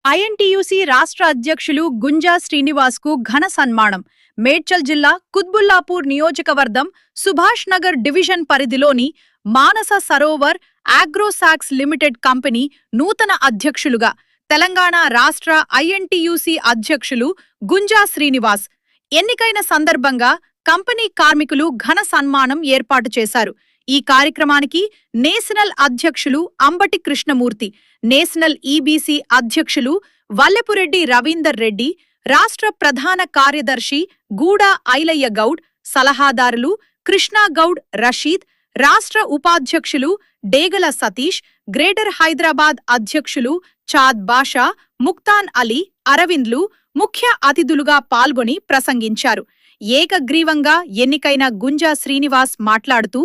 INTUC రాష్ట్ర అధ్యక్షులు గుంజా శ్రీనివాస్ కు ఘన సన్మానం. మేడ్చల్ జిల్లా కుత్బుల్లాపూర్ నియోజకవర్గం సుభాష్ నగర్ డివిజన్ పరిధిలోని మానస సరోవర్ ఆగ్రోసాక్స్ లిమిటెడ్ కంపెనీ నూతన అధ్యక్షులుగా తెలంగాణ రాష్ట్ర ఐఎన్టీయూసీ అధ్యక్షులు గుంజా శ్రీనివాస్ ఎన్నికైన సందర్భంగా కంపెనీ కార్మికులు ఘన సన్మానం ఏర్పాటు చేశారు. ఈ కార్యక్రమానికి నేషనల్ అధ్యక్షులు అంబటి కృష్ణమూర్తి, నేషనల్ ఈబీసీ అధ్యక్షులు వల్లెపురెడ్డి రవీందర్ రెడ్డి, రాష్ట్ర ప్రధాన కార్యదర్శి గూడ ఐలయ్య గౌడ్, సలహాదారులు కృష్ణా గౌడ్ రషీద్, రాష్ట్ర ఉపాధ్యక్షులు డేగల సతీష్, గ్రేటర్ హైదరాబాద్ అధ్యక్షులు చాద్ బాషా, ముక్తాన్ అలీ, అరవింద్లు ముఖ్య అతిథులుగా పాల్గొని ప్రసంగించారు. ఏకగ్రీవంగా ఎన్నికైన గుంజా శ్రీనివాస్ మాట్లాడుతూ,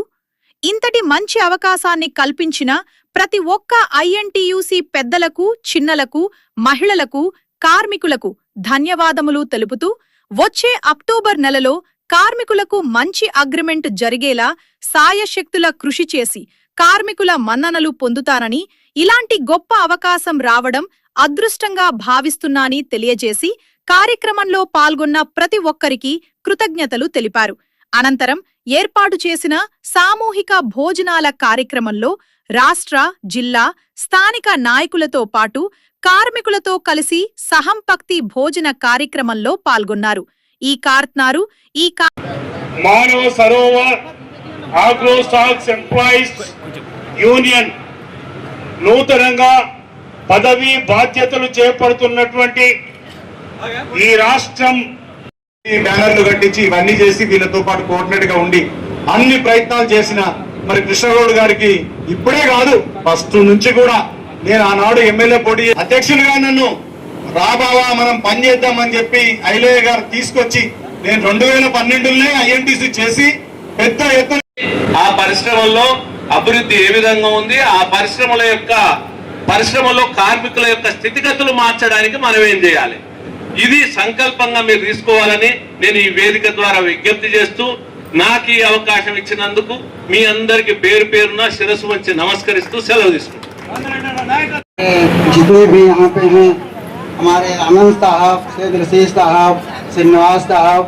ఇంతటి మంచి అవకాశాన్ని కల్పించిన ప్రతి ఒక్క ఐఎన్టీయూసీ పెద్దలకు, చిన్నలకు, మహిళలకు, కార్మికులకు ధన్యవాదములు తెలుపుతూ, వచ్చే అక్టోబర్ నెలలో కార్మికులకు మంచి అగ్రిమెంట్ జరిగేలా సాయశక్తుల కృషి చేసి కార్మికుల మన్ననలు పొందుతారని, ఇలాంటి గొప్ప అవకాశం రావడం అదృష్టంగా భావిస్తున్నానని తెలియజేసి కార్యక్రమంలో పాల్గొన్న ప్రతి ఒక్కరికి కృతజ్ఞతలు తెలిపారు. అనంతరం ఏర్పాటు చేసిన సామూహిక భోజనాల కార్యక్రమంలో రాష్ట్ర, జిల్లా, స్థానిక నాయకులతో పాటు కార్మికులతో కలిసి సహంపక్తి భోజన కార్యక్రమంలో పాల్గొన్నారు. మానవ సరోవర్ ఆగ్రోసాక్స్ ఎంప్లాయీస్ యూనియన్ నూతనంగా పదవి బాధ్యతలు చేపడుతున్నటువంటి ఈ రాష్ట్రం బ్యానర్లు కట్టించి ఇవన్నీ చేసి వీళ్ళతో పాటు కోఆర్డినేట్ గా ఉండి అన్ని ప్రయత్నాలు చేసిన మరి కృష్ణగౌడ్ గారికి ఇప్పుడే కాదు ఫస్ట్ నుంచి కూడా నేను ఆనాడు ఎమ్మెల్యే పోటీ అధ్యక్షులుగా నన్ను రాబావా మనం పనిచేద్దామని చెప్పి ఐలయ్య గారు తీసుకొచ్చి నేను 2012లోనే ఐఎన్టీసీ చేసి పెద్ద ఎత్తున ఆ పరిశ్రమల్లో అభివృద్ధి ఏ విధంగా ఉంది, ఆ పరిశ్రమలో కార్మికుల యొక్క స్థితిగతులు మార్చడానికి మనం ఏం చేయాలి, ఇది సంకల్పంగా మీరు తీసుకోవాలని నేను ఈ వేదిక ద్వారా విజ్ఞప్తి చేస్తూ, నాకు ఈ అవకాశం ఇచ్చినందుకు మీ అందరికి పేరు పేరున శిరస్సు వంచి నమస్కరిస్తూ సెలవు తీసుకుంటాను. जितने भी यहाँ पे हैं हमारे आनंद साहब, सैयद रशीद साहब, श्रीनिवास साहब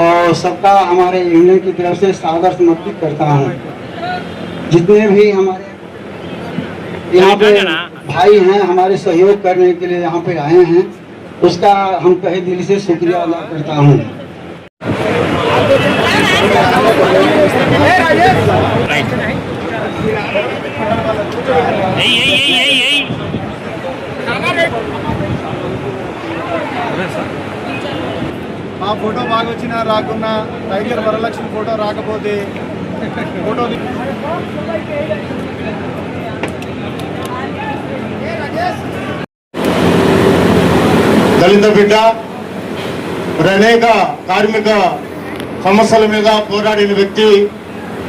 और सबका हमारे यूनियन की तरफ से सादर समर्पित करता हूँ। जितने भी हमारे यहाँ पे भाई हैं हमारे सहयोग करने के लिए यहाँ पे आए हैं, उसका हम तहे दिल से शुक्रिया अदा करता हूँ। మా ఫోటో బాగా వచ్చినా రాకున్నా టైగర్ వరలక్ష్మి ఫోటో రాకపోతే ఫోటో దళిత బిడ్డ అనేక కార్మిక సమస్యల మీద పోరాడిన వ్యక్తి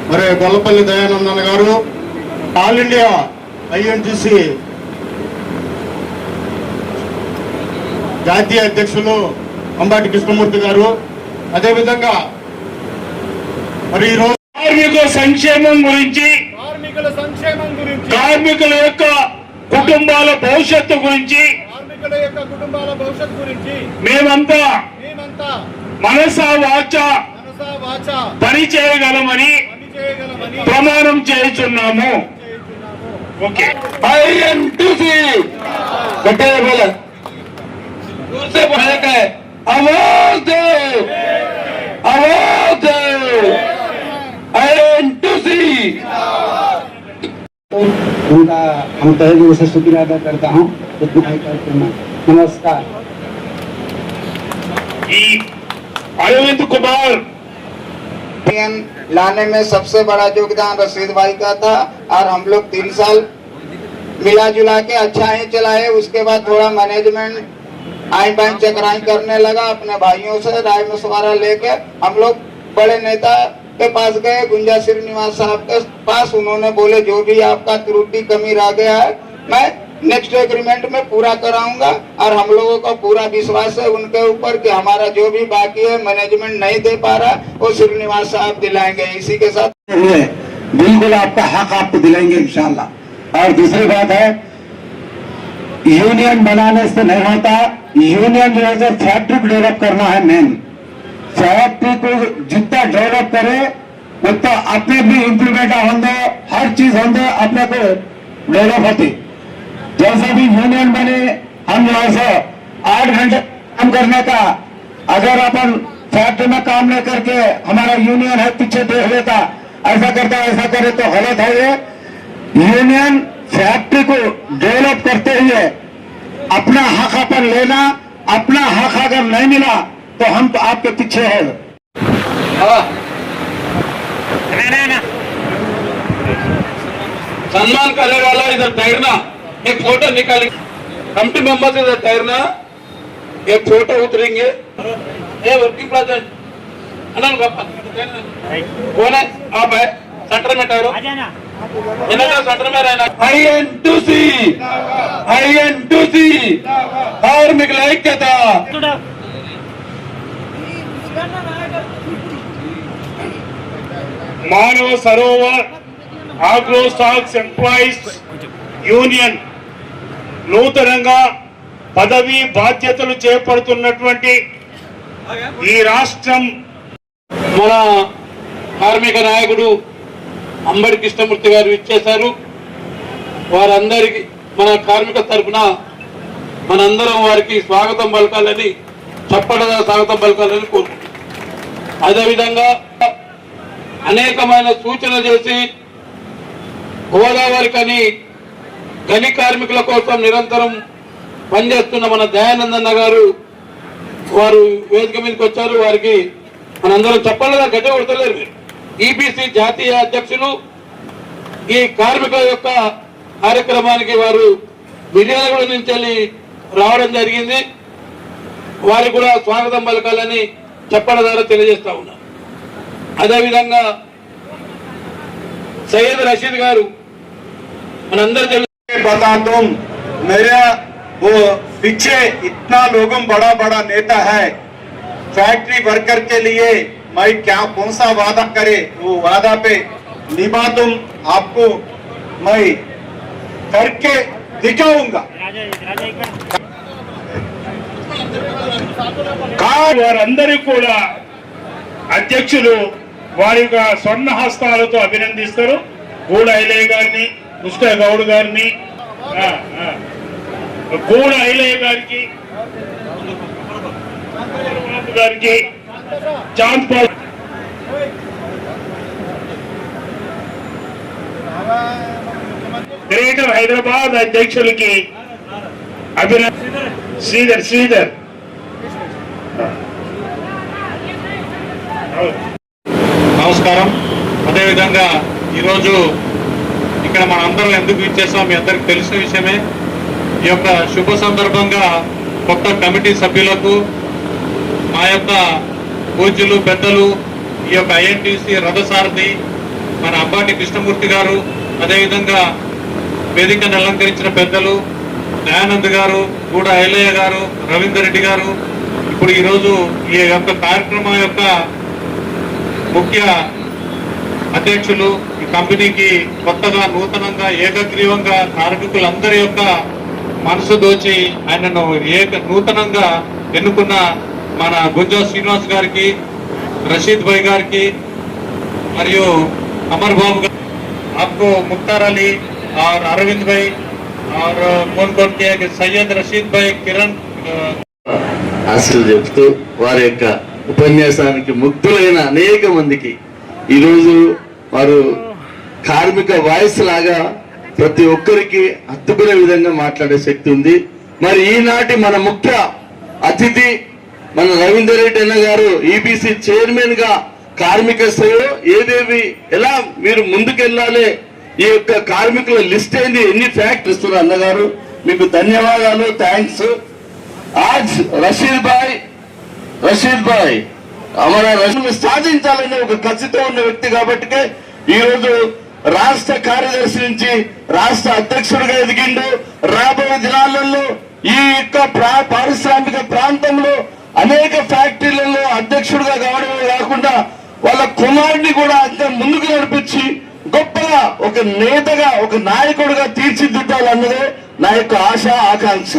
మరి గొల్లపల్లి దయానందన్ గారు, ఆల్ ఇండియా ఐఎన్టీసీ జాతీయ అధ్యక్షులు అంబటి కృష్ణమూర్తి గారు, అదేవిధంగా మరి ఈరోజు కార్మికుల సంక్షేమం గురించి, కార్మికుల యొక్క కుటుంబాల భవిష్యత్తు గురించి మేమంతా మనసా వాచా పని చేయగలమని ప్రమాణం చేస్తున్నాము. ఓకే, ఐఎన్టీసీ आवाज दो, आवाज दो, INTUC उनका हम तहे दिल से शुक्रिया अदा करता हूँ। नमस्कार। अरविंद कुमार लाने में सबसे बड़ा योगदान रशीद भाई का था और हम लोग 3 साल मिला जुला के अच्छा ही चलाए। उसके बाद थोड़ा मैनेजमेंट आई बाई चकराई करने लगा। अपने भाइयों से राय मशवरा लेके हम लोग बड़े नेता के पास गए, गुंजा श्रीनिवास साहब के पास। उन्होंने बोले जो भी आपका त्रुटि कमी रह गया है मैं नेक्स्ट एग्रीमेंट में पूरा कराऊंगा, और हम लोगों का पूरा विश्वास है उनके ऊपर कि हमारा जो भी बाकी है मैनेजमेंट नहीं दे पा रहा वो श्रीनिवास साहब दिलाएंगे। इसी के साथ बिल्कुल आपका हक आपको दिलाएंगे इंशाल्लाह। और दूसरी बात है यूनियन बनाने से नहीं होता। यूनियन जो है फैक्ट्री को डेवलप करना है मेन। फैक्ट्री को जितना डेवलप करे उतना अपने भी इम्प्लीमेंट होंगे, हर चीज होंगे अपने को डेवलप होती। जैसे भी यूनियन बने हम यहाँ से 8 घंटे काम करने का, अगर अपन फैक्ट्री में काम नहीं करके हमारा यूनियन है पीछे देख लेता, ऐसा करता ऐसा करे तो गलत है। ये यूनियन फैक्ट्री को डेवलप करते हुए अपना हक अपन लेना, अपना हक अगर नहीं मिला तो हम तो आपके पीछे है। सम्मान करने वाला इधर ठहरना, एक फोटो निकालेंगे। कमिटी मेंबर्स इधर ठहरना, एक फोटो उतरेंगे। ये वर्किंग प्रेसिडेंट अनंत कौन है? आप है सेंटर में ठहरो, इन्होंने सेंटर में रहना। INTUC कार्मिक ऐक्यता। మానవ Sarovar agro stocks employees union నూతనంగా పదవి బాధ్యతలు చేపడుతున్నటువంటి ఈ రాష్ట్రం మన కార్మిక నాయకుడు అంబడి కృష్ణమూర్తి గారు ఇచ్చేశారు. వారందరికీ మన కార్మిక తరఫున మనందరం వారికి స్వాగతం పలకాలని, చప్పటగా స్వాగతం పలకాలని కోరుకుంటున్నాం. అదేవిధంగా అనేకమైన సూచనలు చేసి గోదావరి గని కార్మికుల కోసం నిరంతరం పనిచేస్తున్న మన దయానందన్న గారు వారు వేదిక మీదకి వచ్చారు. వారికి మనందరం చెప్పాలిగా గడ్డ కొడతలేరు. మీరు ఈబీసీ జాతీయ అధ్యక్షులు. ఈ కార్మికుల యొక్క కార్యక్రమానికి వారు విజయనగరం నుంచి వెళ్ళి రావడం జరిగింది. వారికి కూడా స్వాగతం పలకాలని చెప్పడం ద్వారా తెలియజేస్తా ఉన్నారు. అదేవిధంగా సయ్యద్ రషీద్ గారు మనందరూ बता तुम मेरा वो पीछे इतना लोगों बड़ा बड़ा नेता है, फैक्ट्री वर्कर के लिए मैं क्या कौन सा वादा करे, वो वादा पे निभा तुम आपको मैं करके दिखाऊंगा। వారందరూ కూడా అధ్యక్షులు వారి యొక్క స్వర్ణ హస్తాలతో అభినందిస్తారు. గూడ ఐలయ్య గారిని, కృష్ణ గౌడ్ గారిని, గూడ ఐలయ్య గారికి, చాంద్ పాల్ గ్రేటర్ హైదరాబాద్ అధ్యక్షులకి శ్రీధర్ నమస్కారం. అదేవిధంగా ఈరోజు ఇక్కడ మన అందరం ఎందుకు ఇచ్చేసాం మీ అందరికి తెలిసిన విషయమే. ఈ యొక్క శుభ సందర్భంగా కొత్త కమిటీ సభ్యులకు, మా యొక్క పూజ్యులు పెద్దలు, ఈ యొక్క INTUC రథసారథి మన అంబాటి కృష్ణమూర్తి గారు, అదేవిధంగా వేదికను అలంకరించిన పెద్దలు దయానంద్ గారు, గూడ ఐలయ్య గారు, రవీందర్ రెడ్డి గారు, ఇప్పుడు ఈరోజు ఈ యొక్క కార్యక్రమం యొక్క ముఖ్య అధ్యక్షులు, ఈ కంపెనీకి కొత్తగా నూతనంగా ఏకగ్రీవంగా కార్మికులందరి యొక్క మనసు దోచి ఆయనను నూతనంగా ఎన్నుకున్న మన గుంజా శ్రీనివాస్ గారికి, రషీద్ భాయ్ గారికి మరియు అమర్ బాబు గారు, आपको मुख्तार अली और अरविंद भाई और कौन किया कि सैयद रशीद भाई, కిరణ్ ఆశలు చెప్తూ వారి యొక్క ఉపన్యాసానికి ముగ్ధులైన అనేక మందికి ఈరోజు వారు కార్మిక వాయిస్ లాగా ప్రతి ఒక్కరికి హత్తుకునే విధంగా మాట్లాడే శక్తి ఉంది. మరి ఈనాటి మన ముఖ్య అతిథి మన రవీందర్ రెడ్డి అన్న గారు ఈబీసీ చైర్మన్ గా కార్మిక సేవ ఏదేవి ఎలా మీరు ముందుకెళ్ళాలి, ఈ యొక్క కార్మికుల లిస్ట్ ఏంది, ఎన్ని ఫ్యాక్టరీస్ ఇస్తున్నారు అన్నగారు, మీకు ధన్యవాదాలు, థ్యాంక్స్. ఆజ్ రషీద్ భాయ్ మన సాధించాలనే ఒక కసితో ఉన్న వ్యక్తి కాబట్టి ఈ రోజు రాష్ట్ర కార్యదర్శి నుంచి రాష్ట్ర అధ్యక్షుడిగా ఎదిగిండు. రాబోయే దినాలలో ఈ యొక్క పారిశ్రామిక ప్రాంతంలో అనేక ఫ్యాక్టరీలలో అధ్యక్షుడిగా కావడమే కాకుండా వాళ్ళ కుమారుడిని కూడా అంత ముందుకు నడిపించి గొప్పగా ఒక నేతగా, ఒక నాయకుడిగా తీర్చిదిద్దాలన్నదే నా యొక్క ఆశ ఆకాంక్ష.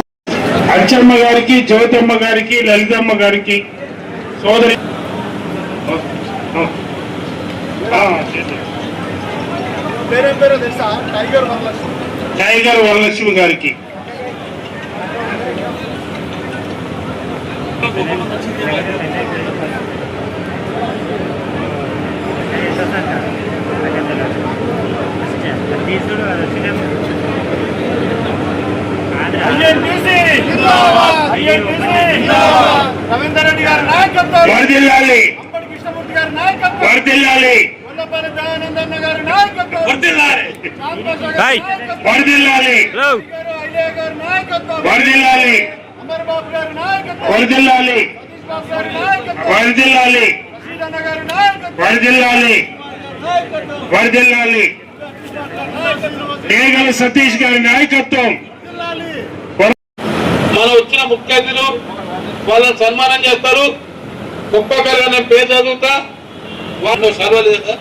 అచ్చమ్మ గారికి, జ్యోతమ్మ గారికి, లలితమ్మ గారికి, సోదరి టైగర్ వరలక్ష్మి గారికి, రవీందర్ రెడ్డి గారి నాయకత్వం, వర్ధిల్లాలి, అంబటి కృష్ణమూర్తి గారి నాయకత్వం, వర్ధిల్లాలి, గొల్లపల్లి దయానందన్న గారి నాయకత్వం, వర్ధిల్లాలి, వర్ధిల్లాలి, వర్ధిల్లాలి, గారి నాయకత్వం, వర్ధిల్లాలి, అమర్బాబు గారి నాయకత్వం, వర్ధిల్లాలి, సతీష్ బాబు గారి నాయకత్వం, వర్ధిల్లాలి, రషీదన్న గారి నాయకత్వం, వర్ధిల్లాలి, వర్ధిల్లాలి, ఏగల సతీష్ గారి నాయకత్వం. మన వచ్చిన ముఖ్య అతిథులు వాళ్ళని సన్మానం చేస్తారు. ఒక్కొక్కరుగా నేను పేరు చదువుతా, వాళ్ళు సర్వలేదు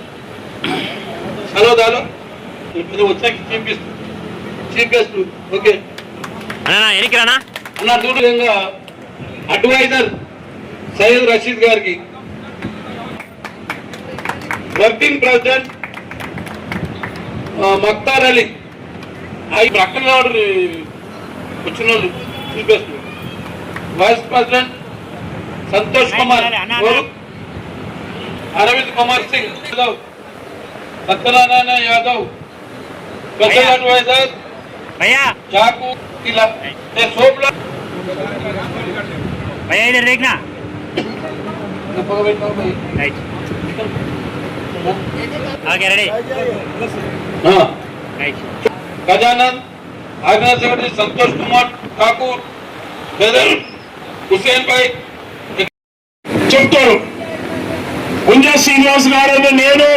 సర్వదాలు వచ్చాక చీఫ్ గెస్ట్. ఓకే అన్న విధంగా అడ్వైజర్ సయ్యద్ రషీద్ గారికి, వర్కింగ్ ప్రెసిడెంట్ మక్తార్ అలీ, అక్కడ వచ్చిన వాళ్ళు chief guest, vice president Santosh Kumar Gaurav, Arvind Kumar Singh Yadav, Satyanarayana Yadav, special adviser చాకు ఇలా సోప్లా इधर देखना आगे ready Gajanan, organise secretary Santosh Kumar Thakur, Hussain भाई చెప్తారు. గుంజా శ్రీనివాస్ గారు నేను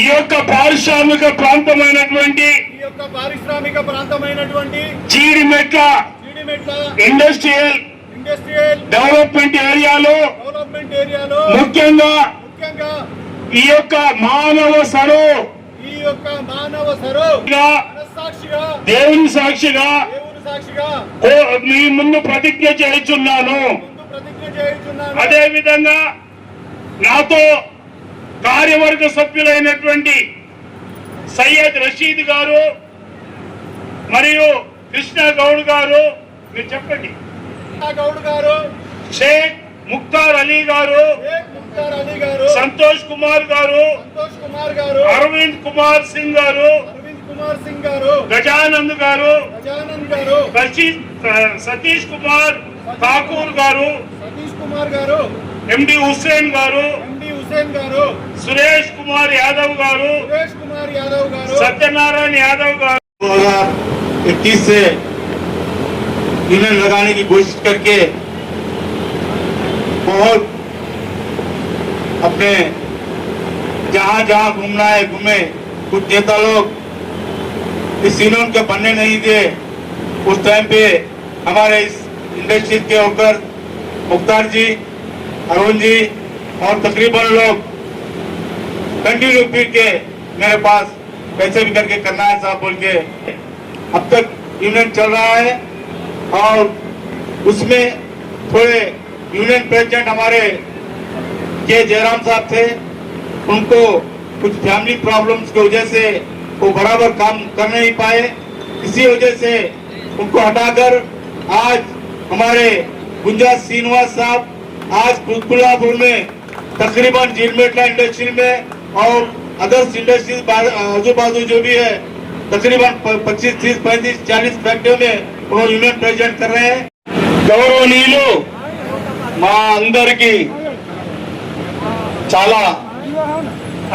ఈ యొక్క పారిశ్రామిక ప్రాంతమైనటువంటి జీడిమెట్ల ఇండస్ట్రియల్ డెవలప్మెంట్ ఏరియాలో ముఖ్యంగా ఈ యొక్క మానవ సరో దేవుని సాక్షిగా మీ ముందు ప్రతిజ్ఞ చేయుచున్నాను. అదే విధంగా నాతో కార్యవర్గ సభ్యులైనటువంటి సయ్యద్ రషీద్ గారు మరియు కృష్ణ గౌడ్ గారు, మీరు చెప్పండి, షేక్ ముక్తార్ అలీ గారు, సంతోష్ కుమార్ గారు, అరవింద్ కుమార్ సింగ్ గారు, గజానంద్ గారు, సతీష్ కుమార్ ఠాకూర్ గారు, ఎండి హుస్సేన్ గారు, సురేష్ కుమార్ యాదవ్ గారు, सत्यनारायण यादव का 2021 से यूनियन लगाने की कोशिश करके बहुत अपने जहां जहां घूमना है घूमे। कुछ नेता लोग इस यूनियन के बनने नहीं दिए। उस टाइम पे हमारे इस इंडस्ट्री के ऊपर मुख्तार जी, अरुण जी और तकरीबन लोग कंटिन्यू पीट के मेरे पास पैसे भी करके करना है साहब बोल के अब तक यूनियन चल रहा है। और उसमें थोड़े यूनियन प्रेसिडेंट हमारे के जयराम साहब थे, उनको कुछ फैमिली प्रॉब्लम्स की वजह से वो बराबर काम कर नहीं पाए। इसी वजह से उनको हटाकर आज हमारे गुंजा श्रीनिवास साहब आज कुतबुल्लापुर में तकरीबन जीलमेटला इंडस्ट्री में और अदर्स इंडस्ट्रीज आजू बाजू जो भी है तकरीबन 25, 30, 35, 40 फैक्ट्रियों में वो यूनियन प्रेसिडेंट कर रहे हैं। గౌరవనీయులు మా అందరికి చాలా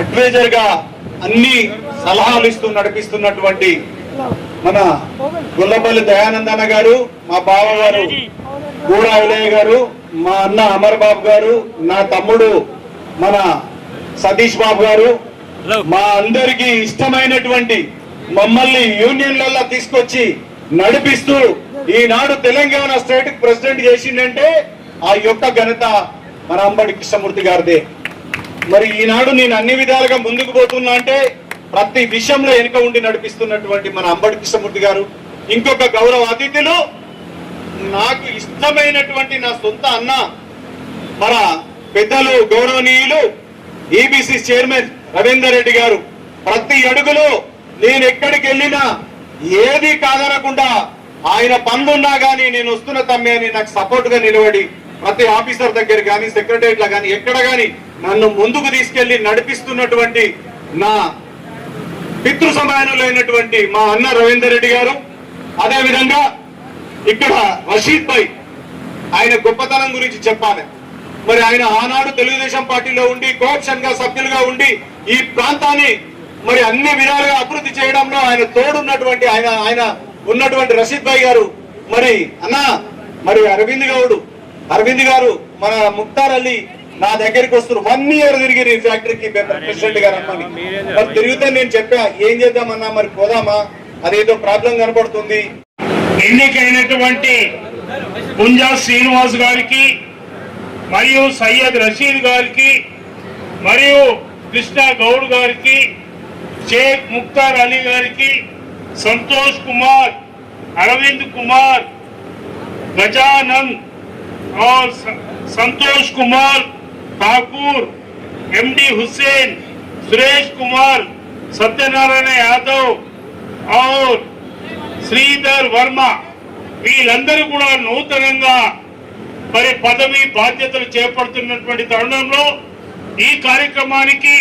అడ్వైజర్ గా అన్ని సలహాలు ఇస్తూ నడిపిస్తున్నటువంటి మన గొల్లపల్లి దయానందన్న గారు, మా బావ గారు గూడా విలయ్య గారు, మా అన్న అమర్ బాబు గారు, నా తమ్ముడు మన సతీష్ బాబు గారు, మా అందరికి ఇష్టమైనటువంటి మమ్మల్ని యూనియన్లలో తీసుకొచ్చి నడిపిస్తూ ఈనాడు తెలంగాణ స్టేట్ ప్రెసిడెంట్ చేసిందంటే ఆ యొక్క ఘనత మన అంబటి కృష్ణమూర్తి గారిదే. మరి ఈనాడు నేను అన్ని విధాలుగా ముందుకు పోతున్నా అంటే ప్రతి విషయంలో వెనుక ఉండి నడిపిస్తున్నటువంటి మన అంబటి కృష్ణమూర్తి గారు, ఇంకొక గౌరవ అతిథులు నాకు ఇష్టమైనటువంటి నా సొంత అన్న మన పెద్దలు గౌరవనీయులు ఈబీసీ చైర్మన్ రవీందర్ రెడ్డి గారు. ప్రతి అడుగులో నేను ఎక్కడికి వెళ్ళినా ఏది కాదనకుండా ఆయన పనులున్నా గానీ నేను వస్తున్న తమ్మి అని నాకు సపోర్ట్ గా నిలబడి ప్రతి ఆఫీసర్ దగ్గర కానీ సెక్రటరియట్ లా కానీ ఎక్కడ కానీ నన్ను ముందుకు తీసుకెళ్లి నడిపిస్తున్నటువంటి నా పితృ సమానులైనటువంటి మా అన్న రవీందర్ రెడ్డి గారు. అదే విధంగా ఇక్కడ రషీద్ భాయ్, ఆయన గొప్పతనం గురించి చెప్పాలి. మరి ఆయన ఆనాడు తెలుగుదేశం పార్టీలో ఉండి కోఆప్షన్ గా సభ్యులుగా ఉండి ఈ ప్రాంతాన్ని మరి అన్ని విధాలుగా అభివృద్ధి చేయడంలో ఆయన తోడున్నటువంటి ఆయన ఉన్నటువంటి రషీద్ భాయ్ గారు. మరి అన్న మరి అరవింద్ గారు మన ముక్తార్ అలీ నా దగ్గరికి వస్తున్నారు. 1 year తిరిగి నీ ఫ్యాక్టరీకి ప్రెసిడెంట్ గారు అమ్మని. మరి తిరిగితే నేను చెప్పా ఏం చేద్దామన్నా, మరి పోదామా, అదేదో ప్రాబ్లం కనపడుతుంది. ఎన్నికైనటువంటి గుంజా శ్రీనివాస్ గారికి మరియు సయ్యద్ రషీద్ గారికి మరియు కృష్ణ గౌడ్ గారికి, షేక్ ముక్తార్ అలీ గారికి, సంతోష్ కుమార్, అరవింద్ కుమార్, गजानंद और संतोष कुमार ठाकुर, एमडी हुसैन, सुरेश कुमार, सत्यनारायण यादव और శ్రీధర్ వర్మ వీళ్ళందరూ కూడా నూతనంగా మరి పదవి బాధ్యతలు చేపడుతున్నటువంటి తరుణంలో ఈ కార్యక్రమానికి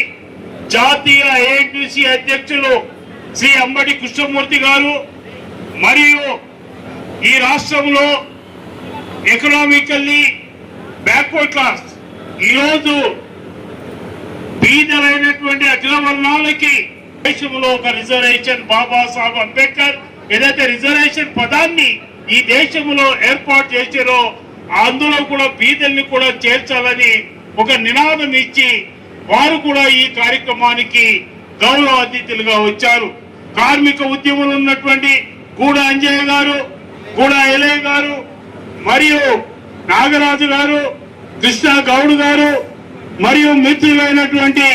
జాతీయ ఏఐటీసీ అధ్యక్షులు శ్రీ అంబటి కృష్ణమూర్తి గారు మరియు ఈ రాష్ట్రంలో ఎకనామికల్లీ బ్యాక్వర్డ్ క్లాస్ ఈరోజు బీదలైనటువంటి అఖిల వర్ణాలకి దేశంలో ఒక రిజర్వేషన్ బాబాసాహెబ్ అంబేద్కర్ ఏదైతే రిజర్వేషన్ పదాన్ని ఈ దేశంలో ఏర్పాటు చేశారో అందులో కూడా బీదల్ని కూడా చేర్చాలని ఒక నినాదం ఇచ్చి వారు కూడా ఈ కార్యక్రమానికి గౌరవ అతిథులుగా వచ్చారు. కార్మిక ఉద్యమంలో ఉన్నటువంటి గూడ అంజయ్య గారు, గూడ ఎలయ్య గారు మరియు నాగరాజు గారు, కృష్ణ గౌడ్ గారు మరియు మిత్రులైనటువంటి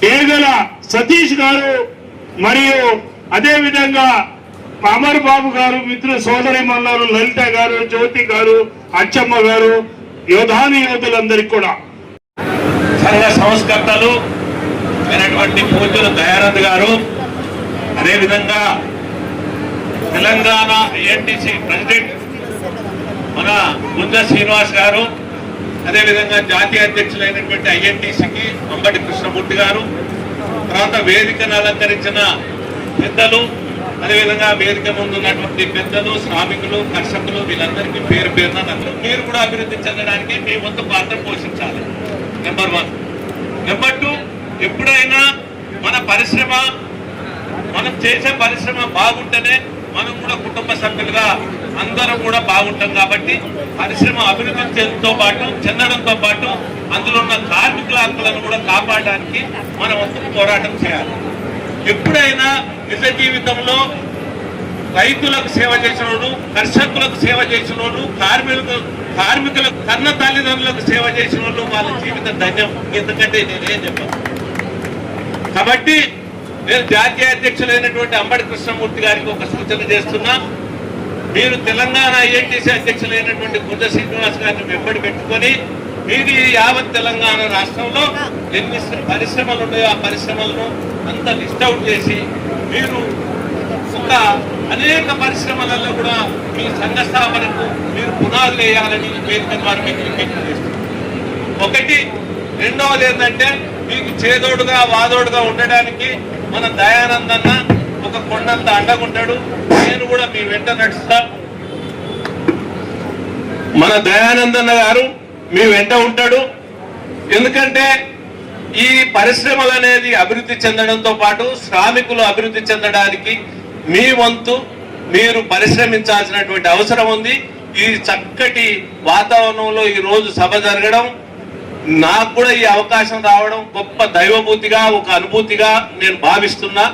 డేగల సతీష్ గారు మరియు అదే విధంగా అమర్ బాబు గారు, మిత్రులు సోదరి మల్లారు లలిత గారు, జ్యోతి గారు, అచ్చమ్మ గారు, యోధులందరికీ కూడా సంఘ సంస్కర్తలు అయినటువంటి పూజ్యులు దయానంద్ గారు, అదేవిధంగా తెలంగాణ ఏఎన్టీసీ ప్రెసిడెంట్ మన గుంజా శ్రీనివాస్ గారు, అదేవిధంగా జాతీయ అధ్యక్షులైనటువంటి ఐఎన్టీసీకి అంబటి కృష్ణమూర్తి గారు, తర్వాత వేదికను అలంకరించిన పెద్దలు, అదేవిధంగా వేదిక ముందు ఉన్నటువంటి పెద్దలు, శ్రామికులు, కర్షకులు వీళ్ళందరికీ పేరు పేరున నన్ను మీరు కూడా అభివృద్ధి చెందడానికి మీ వంతు పాత్ర పోషించాలి. నెంబర్ 1. నెంబర్ 2, ఎప్పుడైనా మన పరిశ్రమ మనం చేసే పరిశ్రమ బాగుంటేనే మనం కూడా కుటుంబ సభ్యులుగా అందరం కూడా బాగుంటాం. కాబట్టి పరిశ్రమ అభివృద్ధి చెందడంతో పాటు అందులో ఉన్న కార్మికుల హక్కులను కూడా కాపాడడానికి మనం వంతు పోరాటం చేయాలి. ఎప్పుడైనా నిజ జీవితంలో రైతులకు సేవ చేసిన వాళ్ళు, కర్షకులకు సేవ చేసిన వాళ్ళు, కార్మికులకు కన్న తల్లిదండ్రులకు సేవ చేసిన వాళ్ళు వాళ్ళ జీవితం ధన్యం. ఎందుకంటే నేనేం చెప్పాను. కాబట్టి నేను జాతీయ అధ్యక్షులైనటువంటి అంబటి కృష్ణమూర్తి గారికి ఒక సూచన చేస్తున్నా. మీరు తెలంగాణ ఐఎన్టీసీ అధ్యక్షులైనటువంటి గుంజా శ్రీనివాస్ గారిని వెంబడి పెట్టుకొని మీరు ఈ యావత్ తెలంగాణ రాష్ట్రంలో ఎన్ని పరిశ్రమలు ఉన్నాయో ఆ పరిశ్రమలను అంతా లిస్ట్ అవుట్ చేసి మీరు ఒక అనేక పరిశ్రమలలో కూడా మీ సంఘ స్థాపనకు మీరు పునాదులు వేయాలని వేదిక ద్వారా మీకు విజ్ఞప్తి చేస్తున్నారు. ఒకటి. రెండవది ఏంటంటే మీకు చేదోడుగా వాదోడుగా ఉండడానికి మన దయానంద్ అన్న ఒక కొండంత అండగుంటాడు. నేను కూడా మీ వెంట నడుస్తా. మన దయానందన్న గారు మీ వెంట ఉంటాడు. ఎందుకంటే ఈ పరిశ్రమలు అనేది అభివృద్ధి చెందడంతో పాటు శ్రామికులు అభివృద్ధి చెందడానికి మీ వంతు మీరు పరిశ్రమించాల్సినటువంటి అవసరం ఉంది. ఈ చక్కటి వాతావరణంలో ఈ రోజు సభ జరగడం, నాకు కూడా ఈ అవకాశం రావడం గొప్ప దైవభూతిగా ఒక అనుభూతిగా నేను భావిస్తున్నా.